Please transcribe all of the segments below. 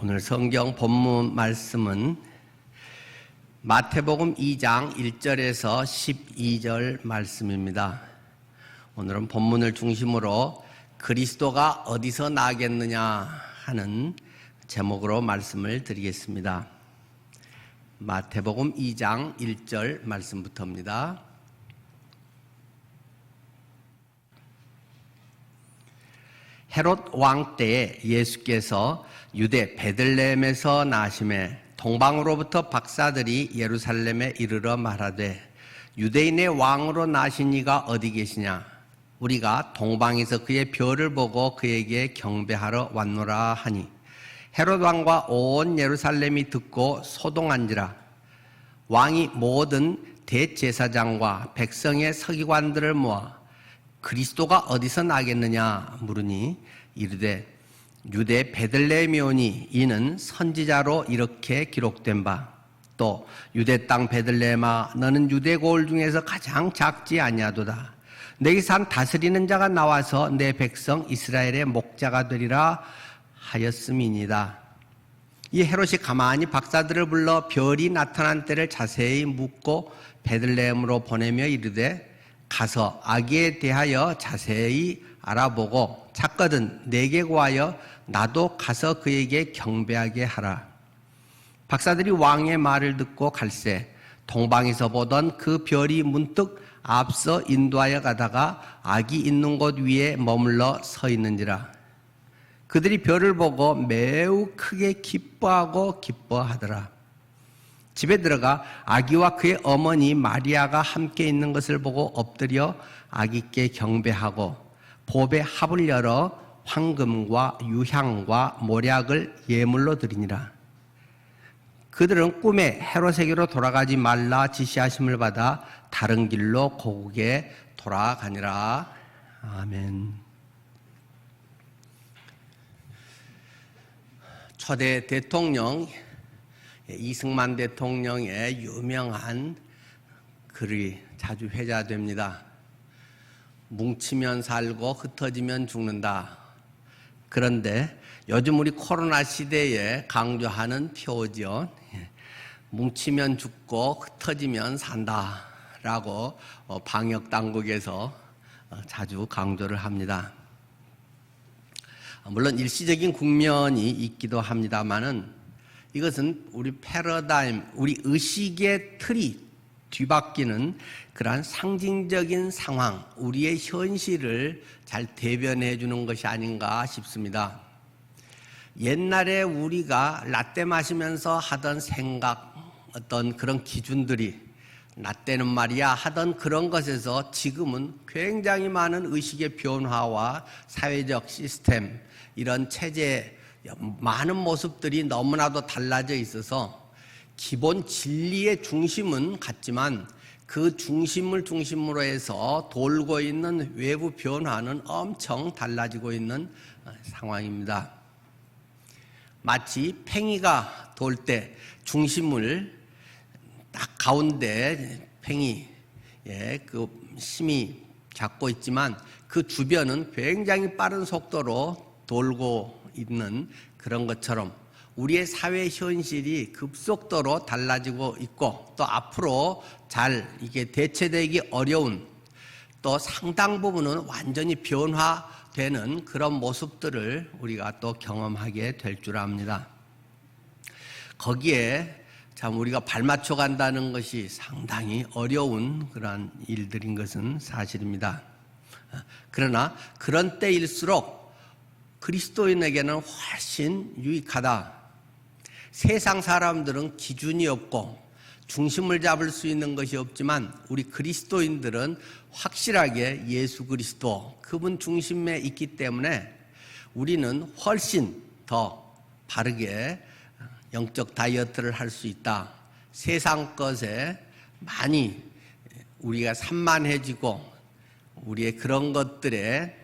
오늘 성경 본문 말씀은 마태복음 2장 1절에서 12절 말씀입니다. 오늘은 본문을 중심으로 그리스도가 어디서 나겠느냐 하는 제목으로 말씀을 드리겠습니다. 마태복음 2장 1절 말씀부터입니다. 헤롯 왕 때에 예수께서 유대 베들레헴에서 나심에 동방으로부터 박사들이 예루살렘에 이르러 말하되 유대인의 왕으로 나신 이가 어디 계시냐? 우리가 동방에서 그의 별을 보고 그에게 경배하러 왔노라 하니 헤롯 왕과 온 예루살렘이 듣고 소동한지라. 왕이 모든 대제사장과 백성의 서기관들을 모아 그리스도가 어디서 나겠느냐 물으니 이르되 유대 베들레헴이 오니 이는 선지자로 이렇게 기록된 바 또 유대 땅 베들레헴아 너는 유대 고을 중에서 가장 작지 아니하도다. 내게 산 다스리는 자가 나와서 내 백성 이스라엘의 목자가 되리라 하였음이니이다. 이 헤롯이 가만히 박사들을 불러 별이 나타난 때를 자세히 묻고 베들레헴으로 보내며 이르되 가서 아기에 대하여 자세히 알아보고 찾거든 내게 구하여 나도 가서 그에게 경배하게 하라. 박사들이 왕의 말을 듣고 갈새 동방에서 보던 그 별이 문득 앞서 인도하여 가다가 아기 있는 곳 위에 머물러 서 있는지라. 그들이 별을 보고 매우 크게 기뻐하더라. 집에 들어가 아기와 그의 어머니 마리아가 함께 있는 것을 보고 엎드려 아기께 경배하고 보배 합을 열어 황금과 유향과 모략을 예물로 드리니라. 그들은 꿈에 헤롯에게로 돌아가지 말라 지시하심을 받아 다른 길로 고국에 돌아가니라. 아멘. 초대 대통령 이승만 대통령의 유명한 글이 자주 회자됩니다. 뭉치면 살고 흩어지면 죽는다. 그런데 요즘 우리 코로나 시대에 강조하는 표어죠. 뭉치면 죽고 흩어지면 산다라고 방역 당국에서 자주 강조를 합니다. 물론 일시적인 국면이 있기도 합니다만은 이것은 우리 패러다임, 우리 의식의 틀이 뒤바뀌는 그러한 상징적인 상황, 우리의 현실을 잘 대변해 주는 것이 아닌가 싶습니다. 옛날에 우리가 라떼 마시면서 하던 생각, 어떤 그런 기준들이 라떼는 말이야 하던 그런 것에서 지금은 굉장히 많은 의식의 변화와 사회적 시스템, 이런 체제, 많은 모습들이 너무나도 달라져 있어서 기본 진리의 중심은 같지만 그 중심을 중심으로 해서 돌고 있는 외부 변화는 엄청 달라지고 있는 상황입니다. 마치 팽이가 돌 때 중심을 딱 가운데 팽이 그 심이 잡고 있지만 그 주변은 굉장히 빠른 속도로 돌고 있는 그런 것처럼 우리의 사회 현실이 급속도로 달라지고 있고 또 앞으로 잘 이게 대체되기 어려운 또 상당 부분은 완전히 변화되는 그런 모습들을 우리가 또 경험하게 될 줄 압니다. 거기에 참 우리가 발맞춰 간다는 것이 상당히 어려운 그러한 일들인 것은 사실입니다. 그러나 그런 때일수록 그리스도인에게는 훨씬 유익하다. 세상 사람들은 기준이 없고 중심을 잡을 수 있는 것이 없지만 우리 그리스도인들은 확실하게 예수 그리스도 그분 중심에 있기 때문에 우리는 훨씬 더 바르게 영적 다이어트를 할 수 있다. 세상 것에 많이 우리가 산만해지고 우리의 그런 것들에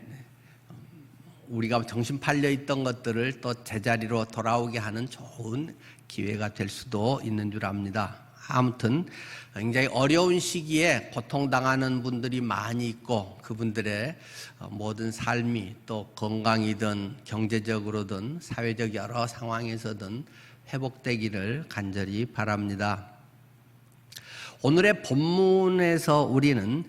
우리가 정신 팔려 있던 것들을 또 제자리로 돌아오게 하는 좋은 기회가 될 수도 있는 줄 압니다. 아무튼 굉장히 어려운 시기에 고통당하는 분들이 많이 있고 그분들의 모든 삶이 또 건강이든 경제적으로든 사회적 여러 상황에서든 회복되기를 간절히 바랍니다. 오늘의 본문에서 우리는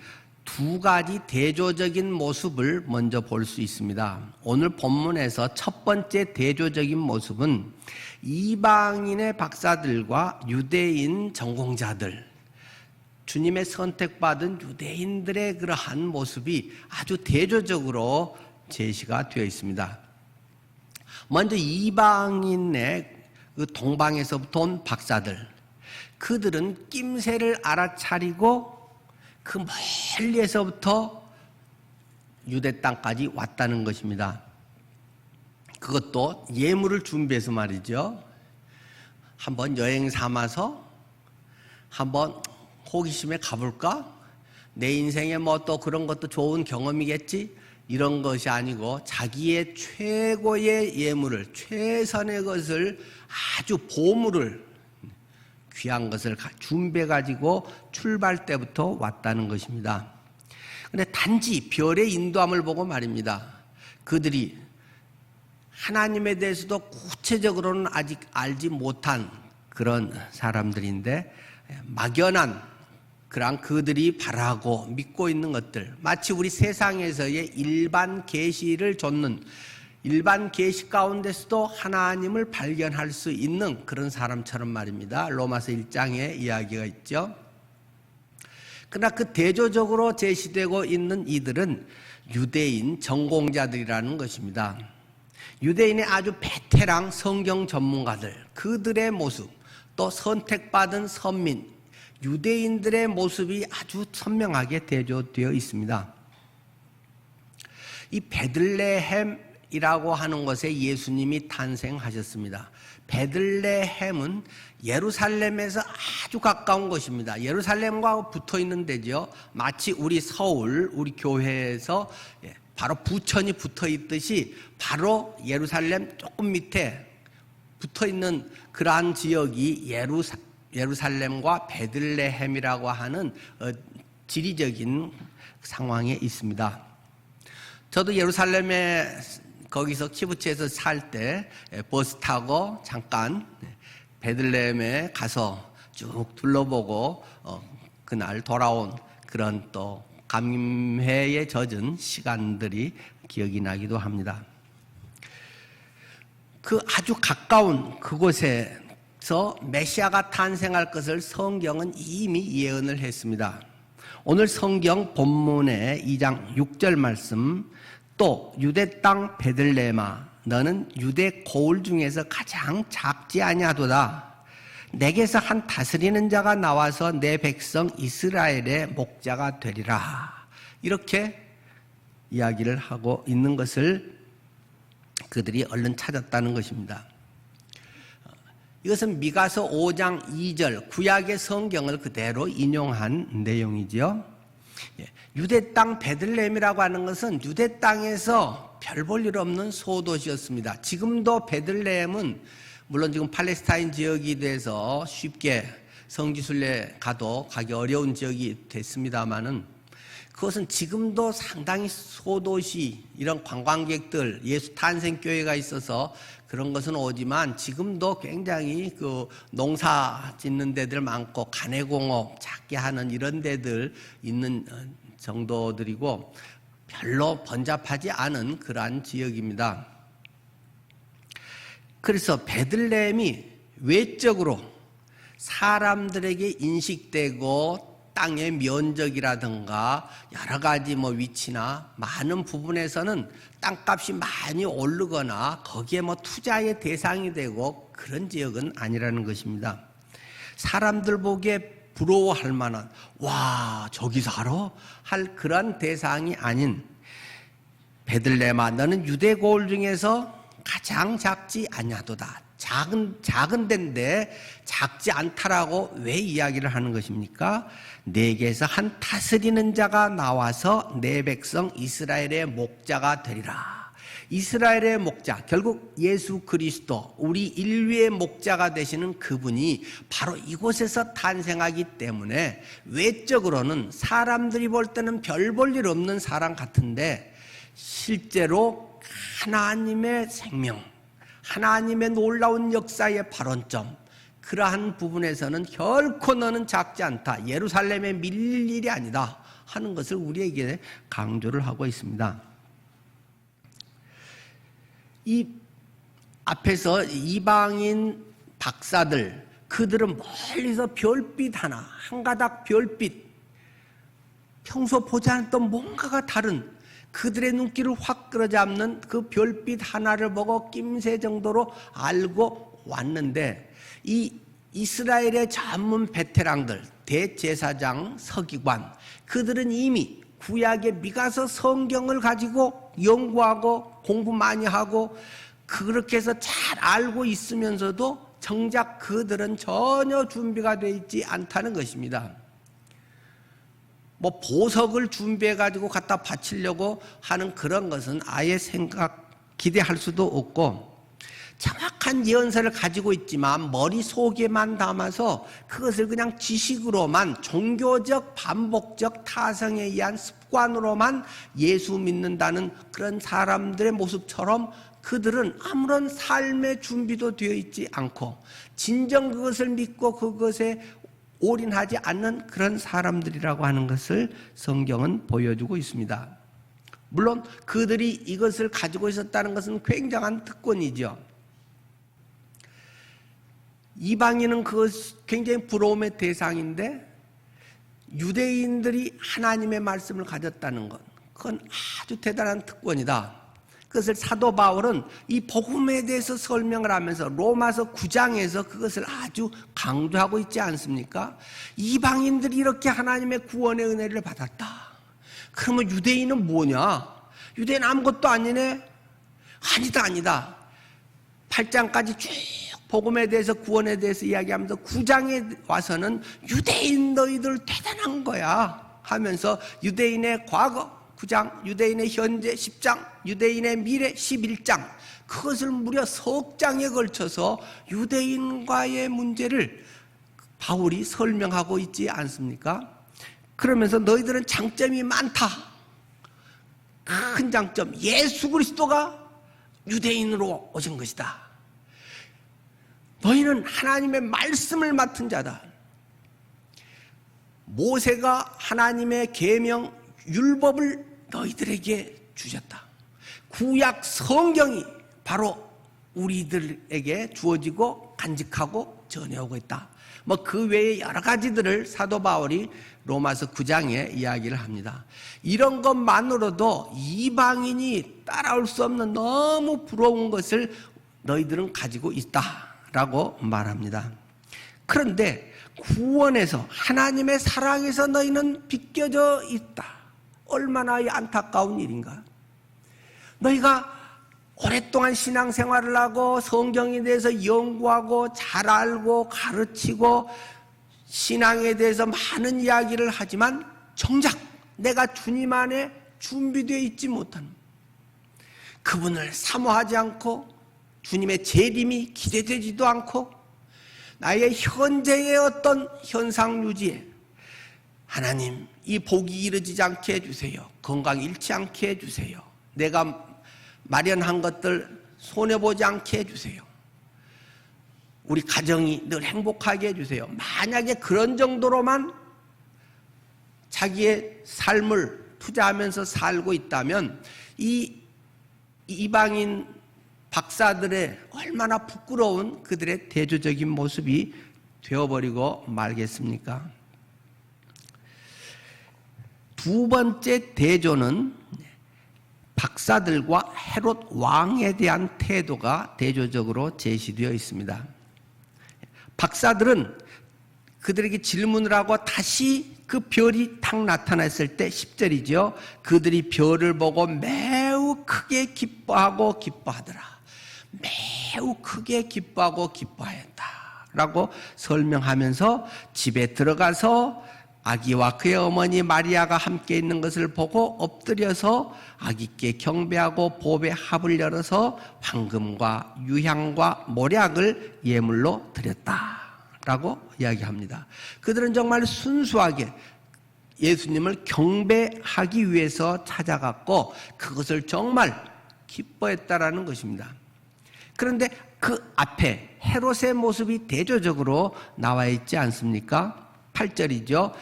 두 가지 대조적인 모습을 먼저 볼 수 있습니다. 오늘 본문에서 첫 번째 대조적인 모습은 이방인의 박사들과 유대인 전공자들, 주님의 선택받은 유대인들의 그러한 모습이 아주 대조적으로 제시가 되어 있습니다. 먼저 이방인의 그 동방에서부터 온 박사들, 그들은 낌새를 알아차리고 그 멀리에서부터 유대 땅까지 왔다는 것입니다. 그것도 예물을 준비해서 말이죠. 한번 여행 삼아서 한번 호기심에 가볼까? 내 인생에 뭐 또 그런 것도 좋은 경험이겠지? 이런 것이 아니고 자기의 최고의 예물을, 최선의 것을, 아주 보물을, 귀한 것을 준비해 가지고 출발 때부터 왔다는 것입니다. 그런데 단지 별의 인도함을 보고 말입니다. 그들이 하나님에 대해서도 구체적으로는 아직 알지 못한 그런 사람들인데 막연한 그런 그들이 바라고 믿고 있는 것들, 마치 우리 세상에서의 일반 계시를 좇는, 일반 계시 가운데서도 하나님을 발견할 수 있는 그런 사람처럼 말입니다. 로마서 1장에 이야기가 있죠. 그러나 그 대조적으로 제시되고 있는 이들은 유대인 전공자들이라는 것입니다. 유대인의 아주 베테랑 성경 전문가들, 그들의 모습, 또 선택받은 선민, 유대인들의 모습이 아주 선명하게 대조되어 있습니다. 이 베들레헴이라고 하는 곳에 예수님이 탄생하셨습니다. 베들레헴은 예루살렘에서 아주 가까운 곳입니다. 예루살렘과 붙어 있는 데죠. 마치 우리 서울, 우리 교회에서 바로 부천이 붙어 있듯이 바로 예루살렘 조금 밑에 붙어 있는 그러한 지역이 예루살렘과 베들레헴이라고 하는 지리적인 상황에 있습니다. 저도 예루살렘에 거기서 키부츠에서 살 때 버스 타고 잠깐 베들레헴에 가서 쭉 둘러보고 그날 돌아온 그런 또 감회에 젖은 시간들이 기억이 나기도 합니다. 그 아주 가까운 그곳에서 메시아가 탄생할 것을 성경은 이미 예언을 했습니다. 오늘 성경 본문의 2장 6절 말씀, 또 유대 땅 베들레헴아 너는 유대 고을 중에서 가장 작지 아니하도다. 내게서 한 다스리는 자가 나와서 내 백성 이스라엘의 목자가 되리라. 이렇게 이야기를 하고 있는 것을 그들이 얼른 찾았다는 것입니다. 이것은 미가서 5장 2절 구약의 성경을 그대로 인용한 내용이죠. 유대 땅 베들레헴이라고 하는 것은 유대 땅에서 별 볼 일 없는 소도시였습니다. 지금도 베들레헴은 물론 지금 팔레스타인 지역이 돼서 쉽게 성지순례 가기 어려운 지역이 됐습니다마는 그것은 지금도 상당히 소도시, 이런 관광객들, 예수 탄생교회가 있어서 그런 것은 오지만 지금도 굉장히 그 농사 짓는 데들 많고 가내공업 작게 하는 이런 데들 있는 정도들이고 별로 번잡하지 않은 그러한 지역입니다. 그래서 베들레헴이 외적으로 사람들에게 인식되고 땅의 면적이라든가 여러 가지 위치나 많은 부분에서는 땅값이 많이 오르거나 거기에 투자의 대상이 되고 그런 지역은 아니라는 것입니다. 사람들 보기에 부러워할 만한, 와, 저기 살아? 할 그런 대상이 아닌 베들레헴아 너는 유대 고을 중에서 가장 작지 아니하도다. 작은 데인데 작지 않다라고 왜 이야기를 하는 것입니까? 내게서 한 다스리는 자가 나와서 내 백성 이스라엘의 목자가 되리라. 이스라엘의 목자, 결국 예수 그리스도, 우리 인류의 목자가 되시는 그분이 바로 이곳에서 탄생하기 때문에 외적으로는 사람들이 볼 때는 별 볼 일 없는 사람 같은데 실제로 하나님의 생명, 하나님의 놀라운 역사의 발원점, 그러한 부분에서는 결코 너는 작지 않다, 예루살렘에 밀릴 일이 아니다 하는 것을 우리에게 강조를 하고 있습니다. 이 앞에서 이방인 박사들, 그들은 멀리서 별빛 하나, 한 가닥 별빛, 평소 보지 않았던 뭔가가 다른 그들의 눈길을 확 끌어잡는 그 별빛 하나를 보고 낌새 정도로 알고 왔는데, 이 이스라엘의 전문 베테랑들, 대제사장, 서기관, 그들은 이미 구약의 미가서 성경을 가지고 연구하고 공부 많이 하고 그렇게 해서 잘 알고 있으면서도 정작 그들은 전혀 준비가 되어 있지 않다는 것입니다. 뭐 보석을 준비해 가지고 갖다 바치려고 하는 그런 것은 아예 기대할 수도 없고, 정확한 예언서를 가지고 있지만 머릿속에만 담아서 그것을 그냥 지식으로만, 종교적 반복적 타성에 의한 습관으로만 예수 믿는다는 그런 사람들의 모습처럼 그들은 아무런 삶의 준비도 되어 있지 않고 진정 그것을 믿고 그것에 올인하지 않는 그런 사람들이라고 하는 것을 성경은 보여주고 있습니다. 물론 그들이 이것을 가지고 있었다는 것은 굉장한 특권이죠. 이방인은 그것 굉장히 부러움의 대상인데, 유대인들이 하나님의 말씀을 가졌다는 것, 그건 아주 대단한 특권이다. 그것을 사도 바울은 이 복음에 대해서 설명을 하면서 로마서 9장에서 그것을 아주 강조하고 있지 않습니까? 이방인들이 이렇게 하나님의 구원의 은혜를 받았다. 그러면 유대인은 뭐냐? 유대인 아무것도 아니네? 아니다. 8장까지 쭉 복음에 대해서, 구원에 대해서 이야기하면서 9장에 와서는 유대인 너희들 대단한 거야 하면서 유대인의 과거 9장, 유대인의 현재 10장, 유대인의 미래 11장, 그것을 무려 석 장에 걸쳐서 유대인과의 문제를 바울이 설명하고 있지 않습니까? 그러면서 너희들은 장점이 많다. 큰 장점, 예수 그리스도가 유대인으로 오신 것이다. 너희는 하나님의 말씀을 맡은 자다. 모세가 하나님의 계명 율법을 너희들에게 주셨다. 구약 성경이 바로 우리들에게 주어지고 간직하고 전해오고 있다. 뭐 그 외에 여러 가지들을 사도 바울이 로마서 9장에 이야기를 합니다. 이런 것만으로도 이방인이 따라올 수 없는 너무 부러운 것을 너희들은 가지고 있다라고 말합니다. 그런데 구원에서, 하나님의 사랑에서 너희는 비껴져 있다. 얼마나 안타까운 일인가. 너희가 오랫동안 신앙생활을 하고 성경에 대해서 연구하고 잘 알고 가르치고 신앙에 대해서 많은 이야기를 하지만 정작 내가 주님 안에 준비되어 있지 못하는, 그분을 사모하지 않고 주님의 재림이 기대되지도 않고 나의 현재의 어떤 현상 유지에 하나님 이 복이 이루어지지 않게 해주세요. 건강 잃지 않게 해주세요. 내가 마련한 것들 손해보지 않게 해주세요. 우리 가정이 늘 행복하게 해주세요. 만약에 그런 정도로만 자기의 삶을 투자하면서 살고 있다면 이 이방인 박사들의 얼마나 부끄러운 그들의 대조적인 모습이 되어버리고 말겠습니까? 두 번째 대조는 박사들과 헤롯 왕에 대한 태도가 대조적으로 제시되어 있습니다. 박사들은 그들에게 질문을 하고 다시 그 별이 탁 나타났을 때 10절이죠. 그들이 별을 보고 매우 크게 기뻐하고 기뻐하더라. 매우 크게 기뻐하고 기뻐하였다 라고 설명하면서 집에 들어가서 아기와 그의 어머니 마리아가 함께 있는 것을 보고 엎드려서 아기께 경배하고 보배 합을 열어서 황금과 유향과 모략을 예물로 드렸다라고 이야기합니다. 그들은 정말 순수하게 예수님을 경배하기 위해서 찾아갔고 그것을 정말 기뻐했다라는 것입니다. 그런데 그 앞에 헤롯의 모습이 대조적으로 나와 있지 않습니까? 8절이죠.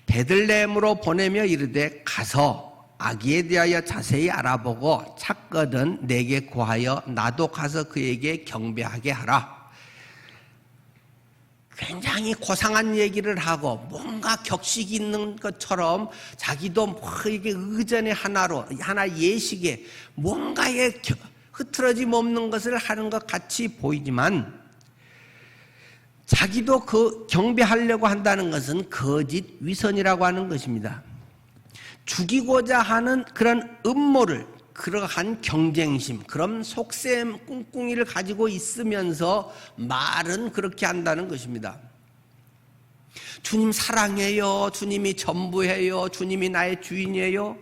베들레헴으로 보내며 이르되 가서 아기에 대하여 자세히 알아보고 찾거든 내게 구하여 나도 가서 그에게 경배하게 하라. 굉장히 고상한 얘기를 하고 뭔가 격식 있는 것처럼 자기도 뭐 이게 의전의 하나 예식에 뭔가에 흐트러짐 없는 것을 하는 것 같이 보이지만 자기도 그 경배하려고 한다는 것은 거짓 위선이라고 하는 것입니다. 죽이고자 하는 그런 음모를, 그러한 경쟁심, 그런 속셈 꿍꿍이를 가지고 있으면서 말은 그렇게 한다는 것입니다. 주님 사랑해요, 주님이 전부해요, 주님이 나의 주인이에요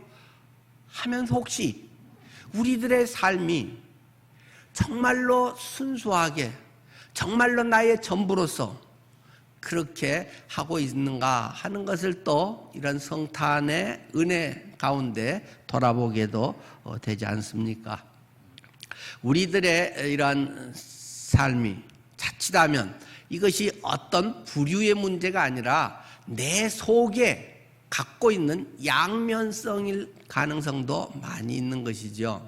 하면서 혹시 우리들의 삶이 정말로 순수하게 정말로 나의 전부로서 그렇게 하고 있는가 하는 것을 또 이런 성탄의 은혜 가운데 돌아보게도 되지 않습니까? 우리들의 이런 삶이 자칫하면 이것이 어떤 부류의 문제가 아니라 내 속에 갖고 있는 양면성일 가능성도 많이 있는 것이죠.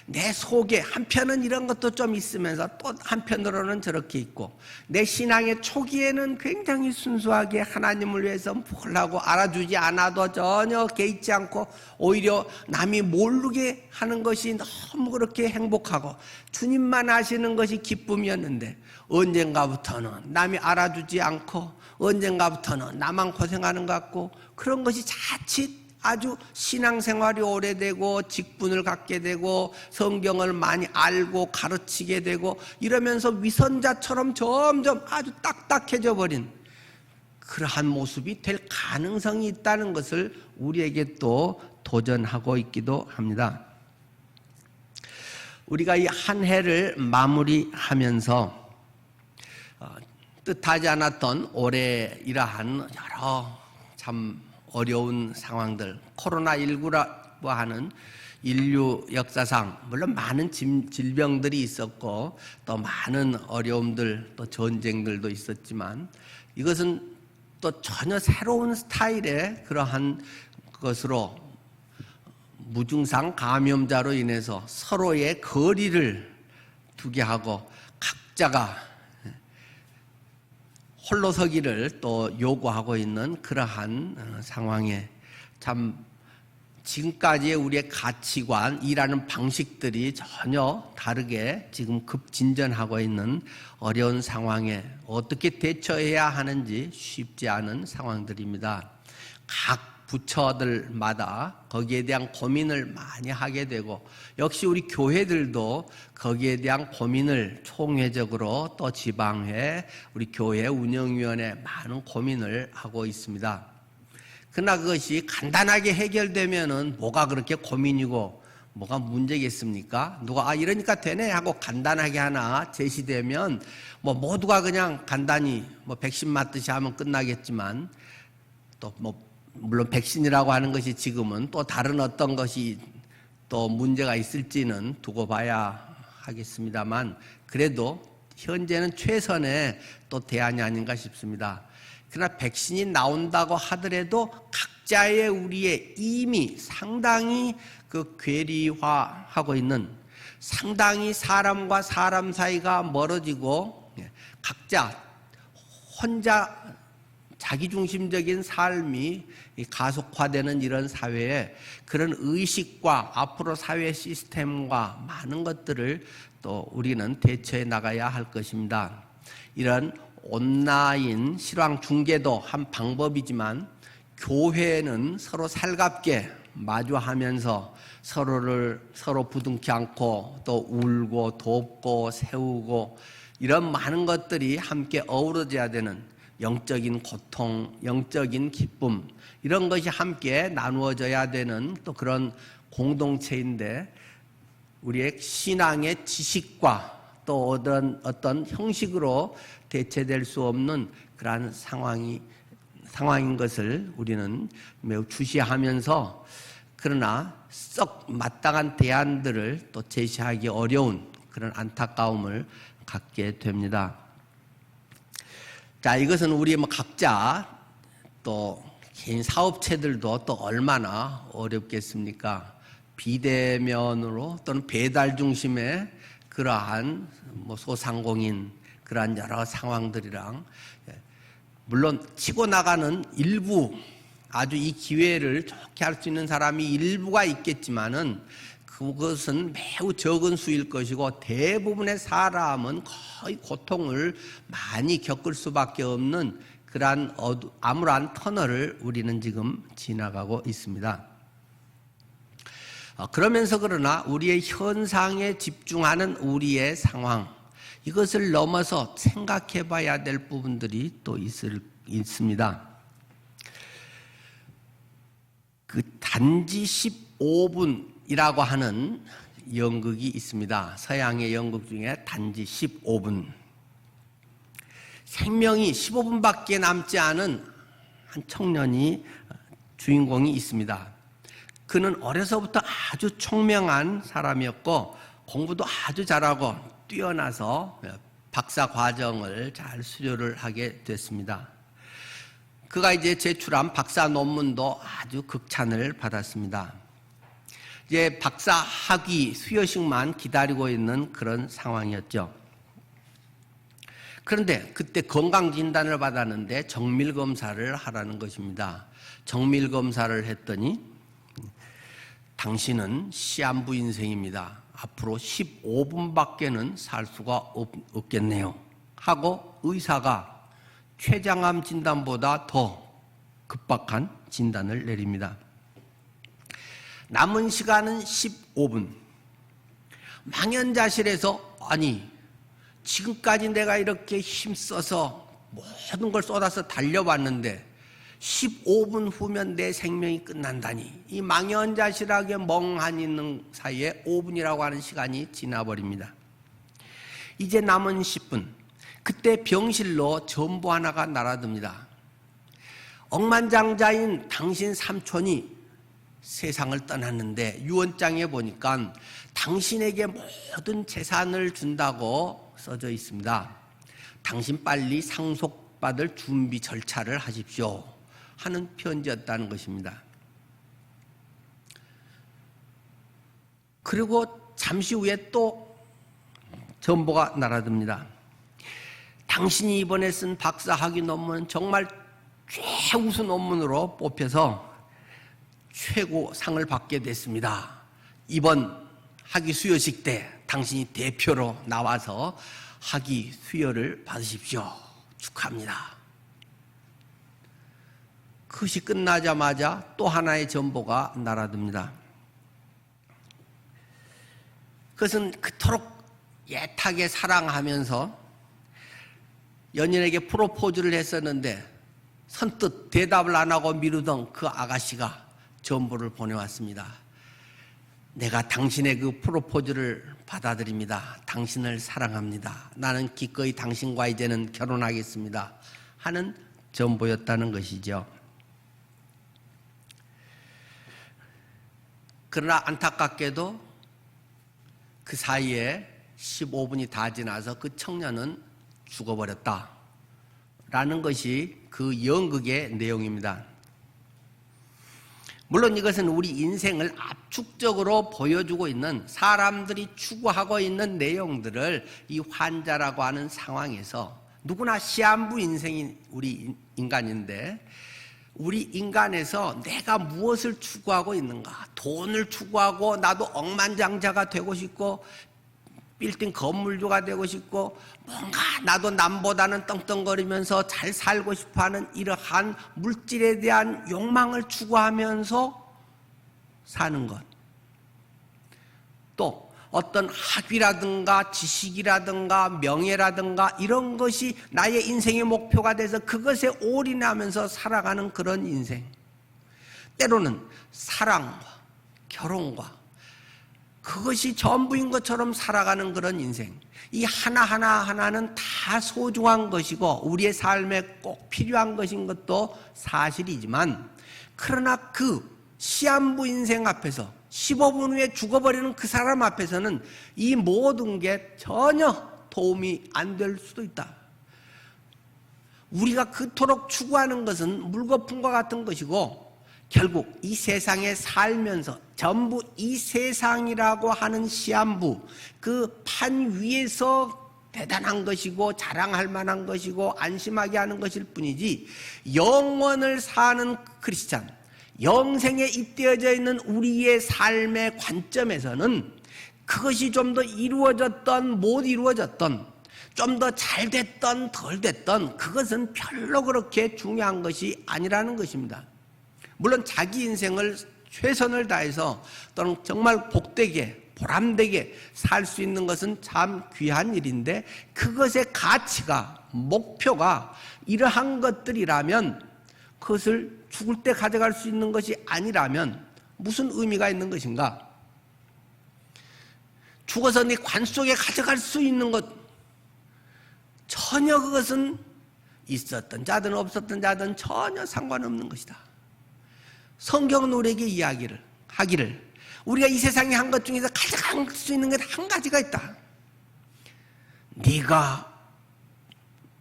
내 속에 한편은 이런 것도 좀 있으면서 또 한편으로는 저렇게 있고 내 신앙의 초기에는 굉장히 순수하게 하나님을 위해서 뭘 하고 알아주지 않아도 전혀 개의치 않고 오히려 남이 모르게 하는 것이 너무 그렇게 행복하고 주님만 아시는 것이 기쁨이었는데 언젠가부터는 남이 알아주지 않고 언젠가부터는 나만 고생하는 것 같고 그런 것이 자칫 아주 신앙생활이 오래되고 직분을 갖게 되고 성경을 많이 알고 가르치게 되고 이러면서 위선자처럼 점점 아주 딱딱해져 버린 그러한 모습이 될 가능성이 있다는 것을 우리에게 또 도전하고 있기도 합니다. 우리가 이 한 해를 마무리하면서 뜻하지 않았던 올해 이러한 여러 참 어려운 상황들, 코로나19라고 하는 인류 역사상 물론 많은 질병들이 있었고 또 많은 어려움들, 또 전쟁들도 있었지만 이것은 또 전혀 새로운 스타일의 그러한 것으로 무증상 감염자로 인해서 서로의 거리를 두게 하고 각자가 홀로 서기를 또 요구하고 있는 그러한 상황에 참 지금까지의 우리의 가치관, 일하는 방식들이 전혀 다르게 지금 급진전하고 있는 어려운 상황에 어떻게 대처해야 하는지 쉽지 않은 상황들입니다. 각 부처들마다 거기에 대한 고민을 많이 하게 되고 역시 우리 교회들도 거기에 대한 고민을 총회적으로 또 지방회, 우리 교회 운영위원회 많은 고민을 하고 있습니다. 그러나 그것이 간단하게 해결되면은 뭐가 그렇게 고민이고 뭐가 문제겠습니까? 누가 이러니까 되네 하고 간단하게 하나 제시되면 뭐 모두가 그냥 간단히 뭐 백신 맞듯이 하면 끝나겠지만 또 뭐 물론 백신이라고 하는 것이 지금은 또 다른 어떤 것이 또 문제가 있을지는 두고 봐야 하겠습니다만 그래도 현재는 최선의 또 대안이 아닌가 싶습니다. 그러나 백신이 나온다고 하더라도 각자의 우리의 이미 상당히 그 괴리화하고 있는 상당히 사람과 사람 사이가 멀어지고 각자 혼자 자기중심적인 삶이 가속화되는 이런 사회에 그런 의식과 앞으로 사회 시스템과 많은 것들을 또 우리는 대처해 나가야 할 것입니다. 이런 온라인 실황 중계도 한 방법이지만 교회는 서로 살갑게 마주하면서 서로 부둥키 안고 또 울고 돕고 세우고 이런 많은 것들이 함께 어우러져야 되는 영적인 고통, 영적인 기쁨 이런 것이 함께 나누어져야 되는 또 그런 공동체인데 우리의 신앙의 지식과 또 어떤 형식으로 대체될 수 없는 그러한 상황인 것을 우리는 매우 주시하면서 그러나 썩 마땅한 대안들을 또 제시하기 어려운 그런 안타까움을 갖게 됩니다. 자, 이것은 우리 각자 또 개인 사업체들도 또 얼마나 어렵겠습니까? 비대면으로 또는 배달 중심의 그러한 소상공인 그러한 여러 상황들이랑 물론 치고 나가는 일부 아주 이 기회를 좋게 할 수 있는 사람이 일부가 있겠지만은 그것은 매우 적은 수일 것이고 대부분의 사람은 거의 고통을 많이 겪을 수밖에 없는 그러한 암울한 터널을 우리는 지금 지나가고 있습니다. 그러면서 그러나 우리의 현상에 집중하는 우리의 상황 이것을 넘어서 생각해 봐야 될 부분들이 또 있습니다. 그 단지 15분이라고 하는 연극이 있습니다. 서양의 연극 중에 단지 15분. 생명이 15분밖에 남지 않은 한 청년이 주인공이 있습니다. 그는 어려서부터 아주 총명한 사람이었고 공부도 아주 잘하고 뛰어나서 박사 과정을 잘 수료를 하게 됐습니다. 그가 이제 제출한 박사 논문도 아주 극찬을 받았습니다. 이제 박사 학위 수여식만 기다리고 있는 그런 상황이었죠. 그런데 그때 건강 진단을 받았는데 정밀 검사를 하라는 것입니다. 정밀 검사를 했더니 당신은 시한부 인생입니다. 앞으로 15분밖에는 살 수가 없겠네요. 하고 의사가 췌장암 진단보다 더 급박한 진단을 내립니다. 남은 시간은 15분. 망연자실해서 아니 지금까지 내가 이렇게 힘써서 모든 걸 쏟아서 달려왔는데 15분 후면 내 생명이 끝난다니 이 망연자실하게 멍하니 있는 사이에 5분이라고 하는 시간이 지나버립니다. 이제 남은 10분 그때 병실로 전보 하나가 날아듭니다. 억만장자인 당신 삼촌이 세상을 떠났는데 유언장에 보니까 당신에게 모든 재산을 준다고 써져 있습니다. 당신 빨리 상속받을 준비 절차를 하십시오 하는 편지였다는 것입니다. 그리고 잠시 후에 또 전보가 날아듭니다. 당신이 이번에 쓴 박사학위 논문은 정말 최우수 논문으로 뽑혀서 최고상을 받게 됐습니다. 이번 학위 수여식 때 당신이 대표로 나와서 학위 수여를 받으십시오. 축하합니다. 그것이 끝나자마자 또 하나의 전보가 날아듭니다. 그것은 그토록 애타게 사랑하면서 연인에게 프로포즈를 했었는데 선뜻 대답을 안 하고 미루던 그 아가씨가 전보를 보내왔습니다. 내가 당신의 그 프로포즈를 받아들입니다. 당신을 사랑합니다. 나는 기꺼이 당신과 이제는 결혼하겠습니다. 하는 전보였다는 것이죠. 그러나 안타깝게도 그 사이에 15분이 다 지나서 그 청년은 죽어버렸다. 라는 것이 그 연극의 내용입니다. 물론 이것은 우리 인생을 압축적으로 보여주고 있는 사람들이 추구하고 있는 내용들을 이 환자라고 하는 상황에서 누구나 시한부 인생인 우리 인간인데 우리 인간에서 내가 무엇을 추구하고 있는가? 돈을 추구하고 나도 억만장자가 되고 싶고 빌딩 건물주가 되고 싶고 뭔가 나도 남보다는 떵떵거리면서 잘 살고 싶어하는 이러한 물질에 대한 욕망을 추구하면서 사는 것. 또 어떤 학위라든가 지식이라든가 명예라든가 이런 것이 나의 인생의 목표가 돼서 그것에 올인하면서 살아가는 그런 인생. 때로는 사랑과 결혼과 그것이 전부인 것처럼 살아가는 그런 인생. 이 하나하나는 다 소중한 것이고 우리의 삶에 꼭 필요한 것인 것도 사실이지만, 그러나 그 시한부 인생 앞에서 15분 후에 죽어버리는 그 사람 앞에서는 이 모든 게 전혀 도움이 안 될 수도 있다. 우리가 그토록 추구하는 것은 물거품과 같은 것이고, 결국 이 세상에 살면서 전부 이 세상이라고 하는 시한부, 그 판 위에서 대단한 것이고 자랑할 만한 것이고 안심하게 하는 것일 뿐이지, 영원을 사는 크리스찬, 영생에 잇대어져 있는 우리의 삶의 관점에서는 그것이 좀 더 이루어졌던 못 이루어졌던, 좀 더 잘 됐던 덜 됐던, 그것은 별로 그렇게 중요한 것이 아니라는 것입니다. 물론 자기 인생을 최선을 다해서 또는 정말 복되게 보람되게 살 수 있는 것은 참 귀한 일인데, 그것의 가치가 목표가 이러한 것들이라면, 그것을 죽을 때 가져갈 수 있는 것이 아니라면 무슨 의미가 있는 것인가? 죽어서 네 관 속에 가져갈 수 있는 것, 전혀 그것은 있었던 자든 없었던 자든 전혀 상관없는 것이다. 성경은 우리에게 이야기를 하기를, 우리가 이 세상에 한 것 중에서 가져갈 수 있는 것 한 가지가 있다. 네가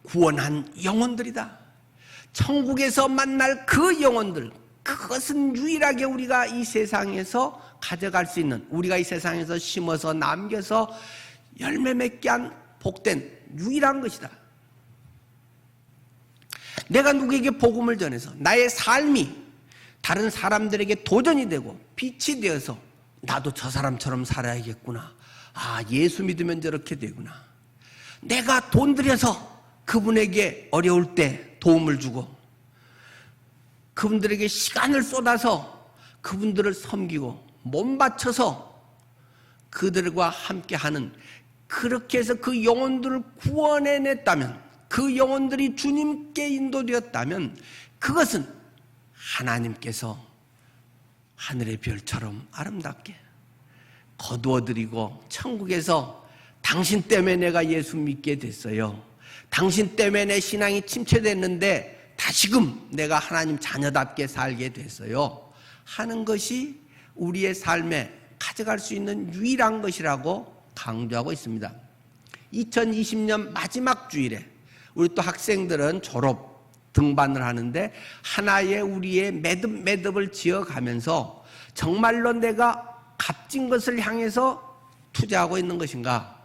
구원한 영혼들이다. 천국에서 만날 그 영혼들, 그것은 유일하게 우리가 이 세상에서 가져갈 수 있는, 우리가 이 세상에서 심어서 남겨서 열매 맺게 한 복된 유일한 것이다. 내가 누구에게 복음을 전해서 나의 삶이 다른 사람들에게 도전이 되고 빛이 되어서 나도 저 사람처럼 살아야겠구나, 아 예수 믿으면 저렇게 되구나, 내가 돈 들여서 그분에게 어려울 때 도움을 주고 그분들에게 시간을 쏟아서 그분들을 섬기고 몸 바쳐서 그들과 함께하는, 그렇게 해서 그 영혼들을 구원해냈다면, 그 영혼들이 주님께 인도되었다면, 그것은 하나님께서 하늘의 별처럼 아름답게 거두어드리고 천국에서 당신 때문에 내가 예수 믿게 됐어요, 당신 때문에 내 신앙이 침체됐는데 다시금 내가 하나님 자녀답게 살게 됐어요 하는 것이 우리의 삶에 가져갈 수 있는 유일한 것이라고 강조하고 있습니다. 2020년 마지막 주일에 우리 또 학생들은 졸업 등반을 하는데, 하나의 우리의 매듭을 지어가면서 정말로 내가 값진 것을 향해서 투자하고 있는 것인가,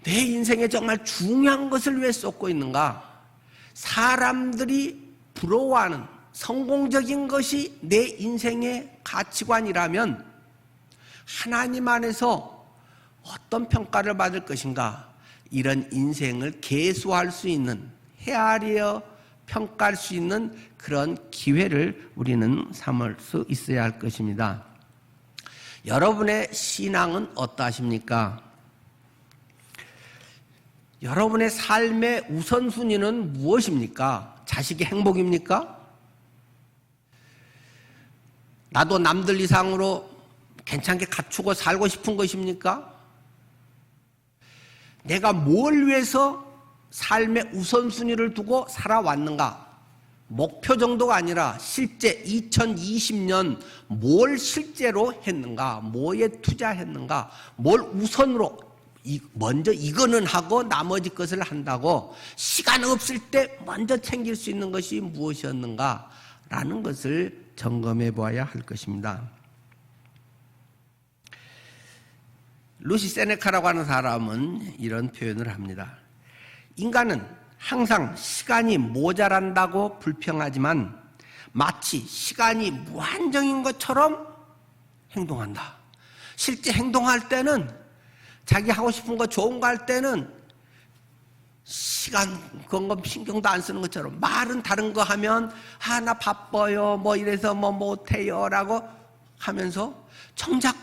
내 인생에 정말 중요한 것을 왜 쏟고 있는가, 사람들이 부러워하는 성공적인 것이 내 인생의 가치관이라면 하나님 안에서 어떤 평가를 받을 것인가, 이런 인생을 계수할 수 있는, 헤아려 평가할 수 있는 그런 기회를 우리는 삼을 수 있어야 할 것입니다. 여러분의 신앙은 어떠하십니까? 여러분의 삶의 우선순위는 무엇입니까? 자식의 행복입니까? 나도 남들 이상으로 괜찮게 갖추고 살고 싶은 것입니까? 내가 뭘 위해서 삶의 우선순위를 두고 살아왔는가? 목표 정도가 아니라 실제 2020년 뭘 실제로 했는가? 뭐에 투자했는가? 뭘 우선으로 먼저 이거는 하고 나머지 것을 한다고 시간 없을 때 먼저 챙길 수 있는 것이 무엇이었는가? 라는 것을 점검해 보아야 할 것입니다. 루시 세네카라고 하는 사람은 이런 표현을 합니다. 인간은 항상 시간이 모자란다고 불평하지만 마치 시간이 무한정인 것처럼 행동한다. 실제 행동할 때는, 자기 하고 싶은 거 좋은 거 할 때는 시간 그런 거 신경도 안 쓰는 것처럼, 말은 다른 거 하면 나 바빠요 뭐 이래서 뭐 못해요 라고 하면서 정작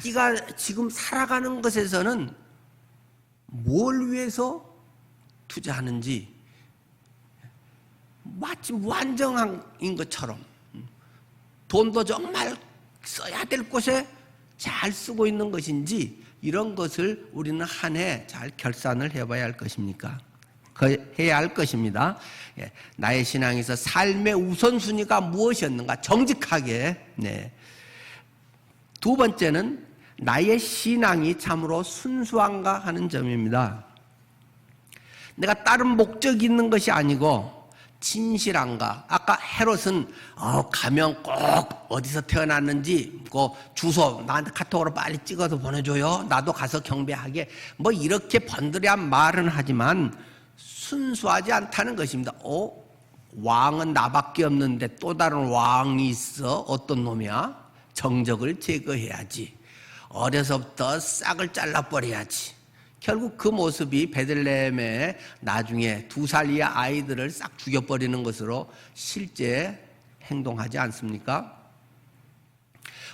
자기가 지금 살아가는 것에서는 뭘 위해서 투자하는지 마치 무한정인 것처럼 돈도 정말 써야 될 곳에 잘 쓰고 있는 것인지 이런 것을 우리는 한 해 잘 결산을 해봐야 할 것입니까? 해야 할 것입니다. 나의 신앙에서 삶의 우선순위가 무엇이었는가 정직하게. 두 번째는 나의 신앙이 참으로 순수한가 하는 점입니다. 내가 다른 목적이 있는 것이 아니고 진실한가. 아까 헤롯은 가면 꼭 어디서 태어났는지 그 주소 나한테 카톡으로 빨리 찍어서 보내줘요. 나도 가서 경배하게. 뭐 이렇게 번들이한 말은 하지만 순수하지 않다는 것입니다. 왕은 나밖에 없는데 또 다른 왕이 있어? 어떤 놈이야? 정적을 제거해야지. 어려서부터 싹을 잘라버려야지. 결국 그 모습이 베들레헴에 나중에 2살 이하 아이들을 싹 죽여버리는 것으로 실제 행동하지 않습니까?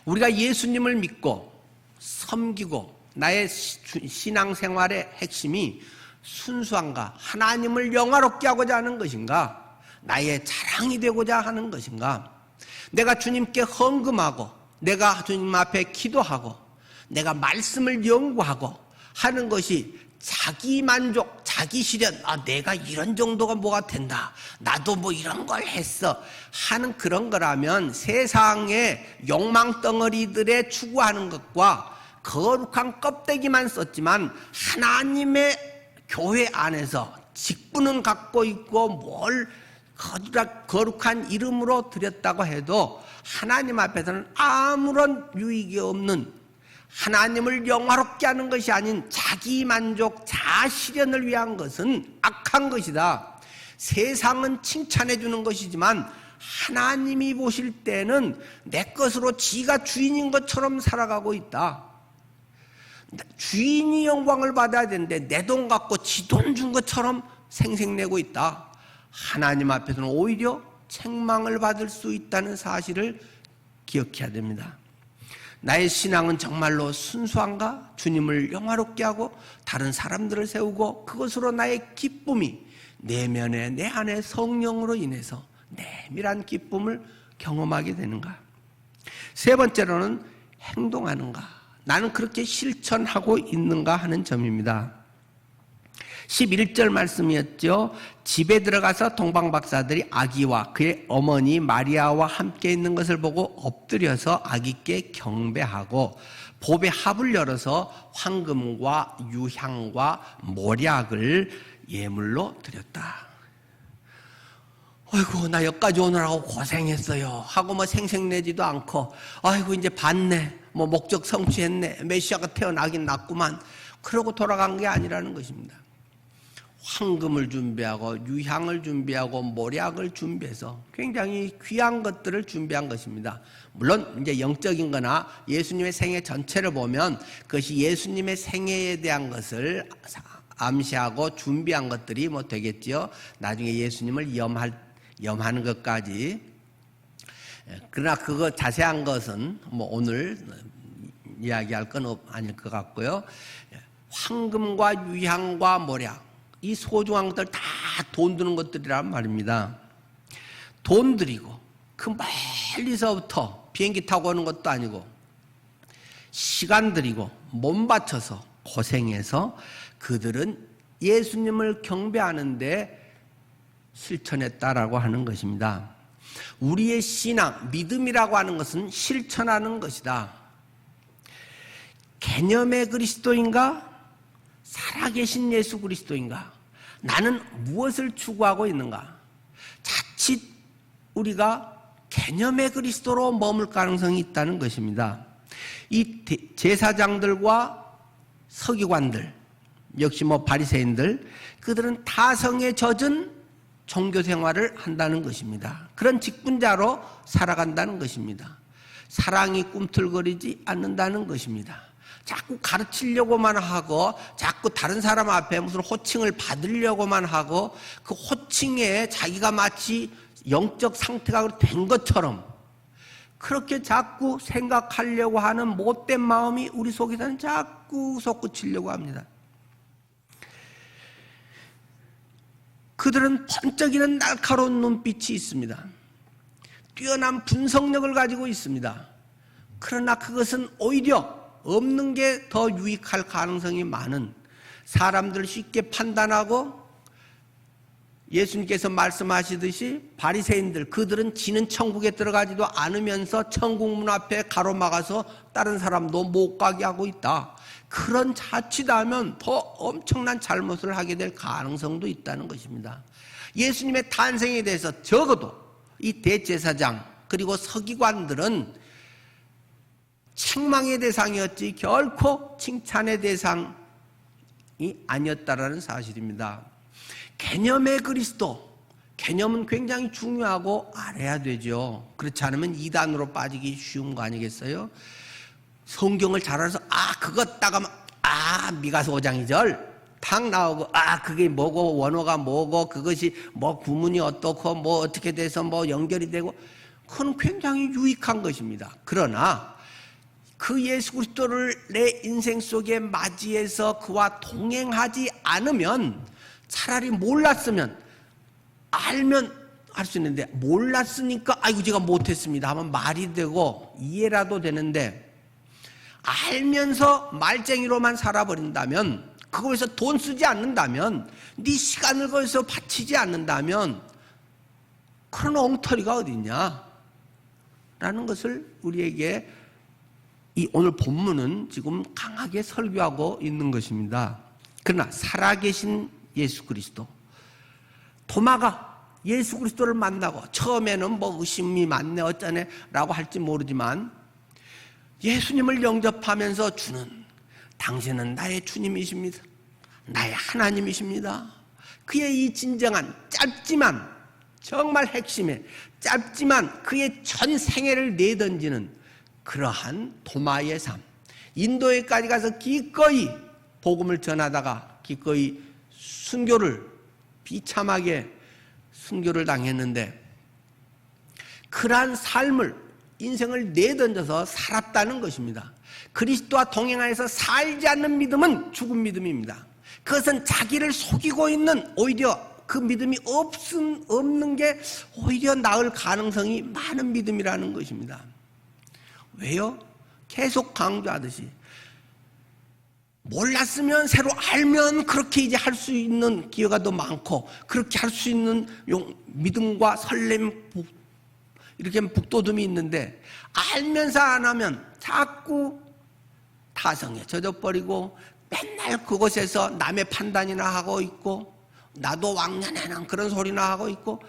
우리가 예수님을 믿고 섬기고 나의 신앙생활의 핵심이 순수한가? 하나님을 영화롭게 하고자 하는 것인가? 나의 자랑이 되고자 하는 것인가? 내가 주님께 헌금하고 내가 주님 앞에 기도하고 내가 말씀을 연구하고 하는 것이 자기 만족, 자기 실현, 내가 이런 정도가 뭐가 된다. 나도 뭐 이런 걸 했어. 하는 그런 거라면 세상의 욕망 덩어리들의 추구하는 것과 거룩한 껍데기만 썼지만 하나님의 교회 안에서 직분은 갖고 있고 뭘 거룩한 이름으로 드렸다고 해도 하나님 앞에서는 아무런 유익이 없는 하나님을 영화롭게 하는 것이 아닌 자기 만족, 자아실현을 위한 것은 악한 것이다. 세상은 칭찬해 주는 것이지만 하나님이 보실 때는 내 것으로 지가 주인인 것처럼 살아가고 있다. 주인이 영광을 받아야 되는데 내 돈 갖고 지 돈 준 것처럼 생색내고 있다. 하나님 앞에서는 오히려 책망을 받을 수 있다는 사실을 기억해야 됩니다. 나의 신앙은 정말로 순수한가? 주님을 영화롭게 하고 다른 사람들을 세우고 그것으로 나의 기쁨이 내면에 내 안에 성령으로 인해서 내밀한 기쁨을 경험하게 되는가? 세 번째로는 행동하는가? 나는 그렇게 실천하고 있는가 하는 점입니다. 11절 말씀이었죠. 집에 들어가서 동방박사들이 아기와 그의 어머니 마리아와 함께 있는 것을 보고 엎드려서 아기께 경배하고 보배 합을 열어서 황금과 유향과 몰약을 예물로 드렸다. 아이고 나 여기까지 오느라고 고생했어요 하고 뭐 생색내지도 않고 아이고 이제 봤네 뭐 목적 성취했네 메시아가 태어나긴 났구만 그러고 돌아간 게 아니라는 것입니다. 황금을 준비하고 유향을 준비하고 몰약을 준비해서 굉장히 귀한 것들을 준비한 것입니다. 물론 이제 영적인 거나 예수님의 생애 전체를 보면 그것이 예수님의 생애에 대한 것을 암시하고 준비한 것들이 뭐 되겠죠. 나중에 예수님을 염하는 것까지. 그러나 그거 자세한 것은 뭐 오늘 이야기할 건 아닐 것 같고요. 황금과 유향과 몰약 이 소중한 것들 다 돈 드는 것들이란 말입니다. 돈 들이고 그 멀리서부터 비행기 타고 오는 것도 아니고 시간 들이고 몸 바쳐서 고생해서 그들은 예수님을 경배하는데 실천했다라고 하는 것입니다. 우리의 신앙, 믿음이라고 하는 것은 실천하는 것이다. 개념의 그리스도인가? 살아계신 예수 그리스도인가? 나는 무엇을 추구하고 있는가? 자칫 우리가 개념의 그리스도로 머물 가능성이 있다는 것입니다. 이 제사장들과 서기관들, 역시 뭐 바리새인들, 그들은 타성에 젖은 종교 생활을 한다는 것입니다. 그런 직분자로 살아간다는 것입니다. 사랑이 꿈틀거리지 않는다는 것입니다. 자꾸 가르치려고만 하고 자꾸 다른 사람 앞에 무슨 호칭을 받으려고만 하고 그 호칭에 자기가 마치 영적 상태가 된 것처럼 그렇게 자꾸 생각하려고 하는 못된 마음이 우리 속에서는 자꾸 솟구치려고 합니다. 그들은 번쩍이는 날카로운 눈빛이 있습니다. 뛰어난 분석력을 가지고 있습니다. 그러나 그것은 오히려 없는 게 더 유익할 가능성이 많은, 사람들을 쉽게 판단하고 예수님께서 말씀하시듯이 바리새인들, 그들은 지는 천국에 들어가지도 않으면서 천국 문 앞에 가로막아서 다른 사람도 못 가게 하고 있다. 그런 자칫하면 더 엄청난 잘못을 하게 될 가능성도 있다는 것입니다. 예수님의 탄생에 대해서 적어도 이 대제사장 그리고 서기관들은 책망의 대상이었지 결코 칭찬의 대상이 아니었다라는 사실입니다. 개념의 그리스도, 개념은 굉장히 중요하고 알아야 되죠. 그렇지 않으면 이단으로 빠지기 쉬운 거 아니겠어요? 성경을 잘 알아서 그것 따가면 미가서 5장 2절 탁 나오고 그게 뭐고 원어가 뭐고 그것이 뭐 구문이 어떻고 뭐 어떻게 돼서 뭐 연결이 되고, 그건 굉장히 유익한 것입니다. 그러나 그 예수 그리스도를 내 인생 속에 맞이해서 그와 동행하지 않으면, 차라리 몰랐으면, 알면 할 수 있는데 몰랐으니까 아이고 제가 못했습니다 하면 말이 되고 이해라도 되는데, 알면서 말쟁이로만 살아버린다면, 그거에서 돈 쓰지 않는다면, 네 시간을 거기서 바치지 않는다면 그런 엉터리가 어딨냐 라는 것을 우리에게 이 오늘 본문은 지금 강하게 설교하고 있는 것입니다. 그러나 살아계신 예수 그리스도, 도마가 예수 그리스도를 만나고 처음에는 뭐 의심이 많네 어쩌네 라고 할지 모르지만, 예수님을 영접하면서 주는, 당신은 나의 주님이십니다, 나의 하나님이십니다, 그의 이 진정한 짧지만 정말 핵심에 짧지만 그의 전 생애를 내던지는 그러한 도마의 삶, 인도에까지 가서 기꺼이 복음을 전하다가 기꺼이 순교를, 비참하게 순교를 당했는데, 그러한 삶을, 인생을 내던져서 살았다는 것입니다. 그리스도와 동행하여서 살지 않는 믿음은 죽은 믿음입니다. 그것은 자기를 속이고 있는, 오히려 그 믿음이 없는 게 오히려 나을 가능성이 많은 믿음이라는 것입니다. 왜요? 계속 강조하듯이 몰랐으면 새로 알면 그렇게 이제 할 수 있는 기회가 더 많고, 그렇게 할 수 있는 믿음과 설렘, 이렇게 북돋움이 있는데, 알면서 안 하면 자꾸 타성에 젖어버리고 맨날 그곳에서 남의 판단이나 하고 있고, 나도 왕년에는 그런 소리나 하고 있고,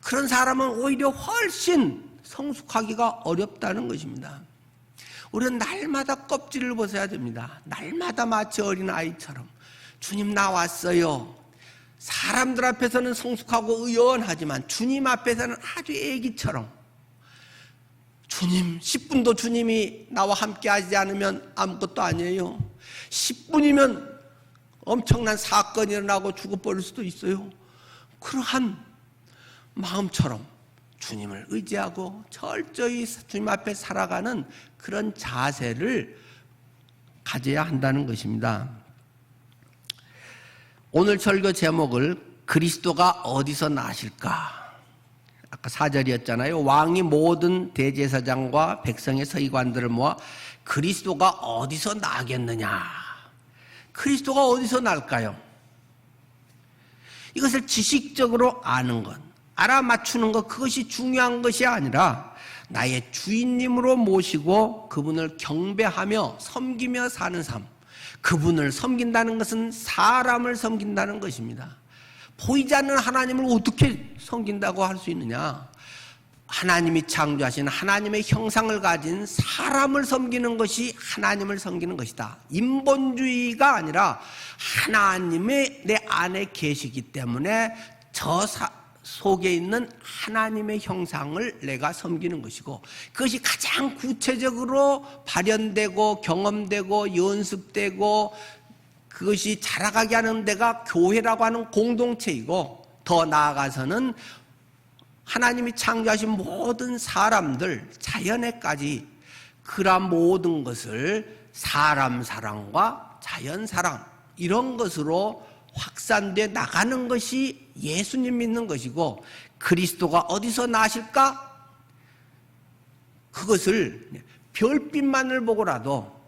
그런 사람은 오히려 훨씬 성숙하기가 어렵다는 것입니다. 우리는 날마다 껍질을 벗어야 됩니다. 날마다 마치 어린아이처럼 주님 나왔어요. 사람들 앞에서는 성숙하고 의연하지만 주님 앞에서는 아주 애기처럼, 주님 10분도 주님이 나와 함께 하지 않으면 아무것도 아니에요. 10분이면 엄청난 사건이 일어나고 죽어버릴 수도 있어요. 그러한 마음처럼 주님을 의지하고 철저히 주님 앞에 살아가는 그런 자세를 가져야 한다는 것입니다. 오늘 설교 제목을 그리스도가 어디서 나실까? 아까 4절이었잖아요. 왕이 모든 대제사장과 백성의 서기관들을 모아 그리스도가 어디서 나겠느냐? 그리스도가 어디서 날까요? 이것을 지식적으로 아는 것, 알아맞추는 것, 그것이 중요한 것이 아니라 나의 주인님으로 모시고 그분을 경배하며 섬기며 사는 삶, 그분을 섬긴다는 것은 사람을 섬긴다는 것입니다. 보이지 않는 하나님을 어떻게 섬긴다고 할 수 있느냐? 하나님이 창조하신 하나님의 형상을 가진 사람을 섬기는 것이 하나님을 섬기는 것이다. 인본주의가 아니라 하나님의 내 안에 계시기 때문에 저 속에 있는 하나님의 형상을 내가 섬기는 것이고, 그것이 가장 구체적으로 발현되고 경험되고 연습되고 그것이 자라가게 하는 데가 교회라고 하는 공동체이고, 더 나아가서는 하나님이 창조하신 모든 사람들, 자연에까지 그러한 모든 것을 사람 사랑과 자연 사랑 이런 것으로 확산돼 나가는 것이 예수님 믿는 것이고, 그리스도가 어디서 나실까? 그것을 별빛만을 보고라도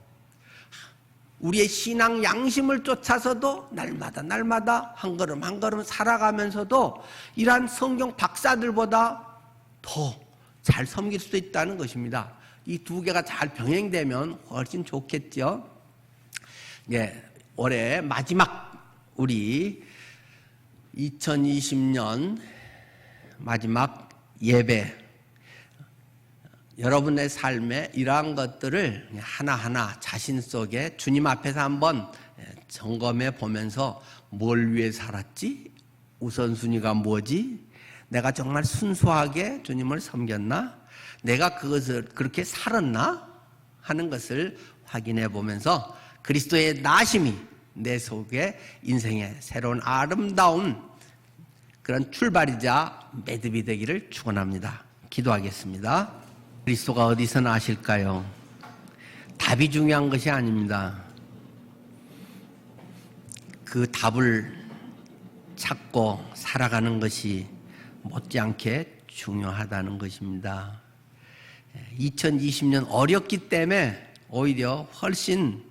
우리의 신앙 양심을 쫓아서도 날마다 한 걸음 한 걸음 살아가면서도 이러한 성경 박사들보다 더 잘 섬길 수 있다는 것입니다. 이 두 개가 잘 병행되면 훨씬 좋겠죠. 네, 올해 마지막 우리 2020년 마지막 예배, 여러분의 삶에 이러한 것들을 하나하나 자신 속에 주님 앞에서 한번 점검해 보면서, 뭘 위해 살았지? 우선순위가 뭐지? 내가 정말 순수하게 주님을 섬겼나? 내가 그것을 그렇게 살았나? 하는 것을 확인해 보면서 그리스도의 나심이 내 속에 인생의 새로운 아름다운 그런 출발이자 매듭이 되기를 축원합니다. 기도하겠습니다. 그리스도가 어디서 나실까요? 답이 중요한 것이 아닙니다. 그 답을 찾고 살아가는 것이 못지않게 중요하다는 것입니다. 2020년 어렵기 때문에 오히려 훨씬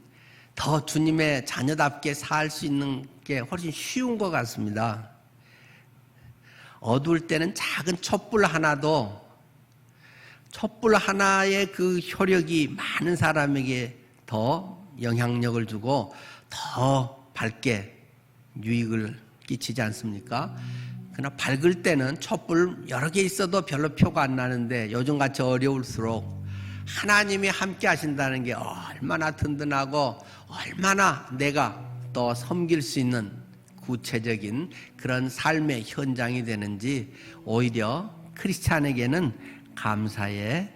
더 주님의 자녀답게 살 수 있는 게 훨씬 쉬운 것 같습니다. 어두울 때는 작은 촛불 하나의 그 효력이 많은 사람에게 더 영향력을 주고 더 밝게 유익을 끼치지 않습니까? 그러나 밝을 때는 촛불 여러 개 있어도 별로 표가 안 나는데, 요즘같이 어려울수록 하나님이 함께 하신다는 게 얼마나 든든하고 얼마나 내가 또 섬길 수 있는 구체적인 그런 삶의 현장이 되는지, 오히려 크리스찬에게는 감사의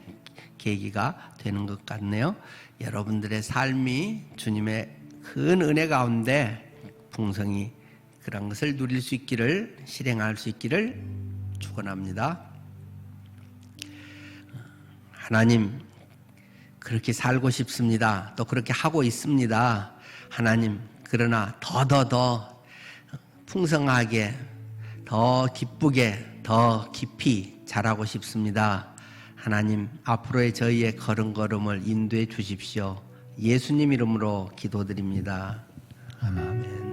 계기가 되는 것 같네요. 여러분들의 삶이 주님의 큰 은혜 가운데 풍성히 그런 것을 누릴 수 있기를, 실행할 수 있기를 축원합니다. 하나님, 그렇게 살고 싶습니다. 또 그렇게 하고 있습니다. 하나님, 그러나 더 풍성하게, 더 기쁘게, 더 깊이 자라고 싶습니다. 하나님, 앞으로의 저희의 걸음걸음을 인도해 주십시오. 예수님 이름으로 기도드립니다. 아멘.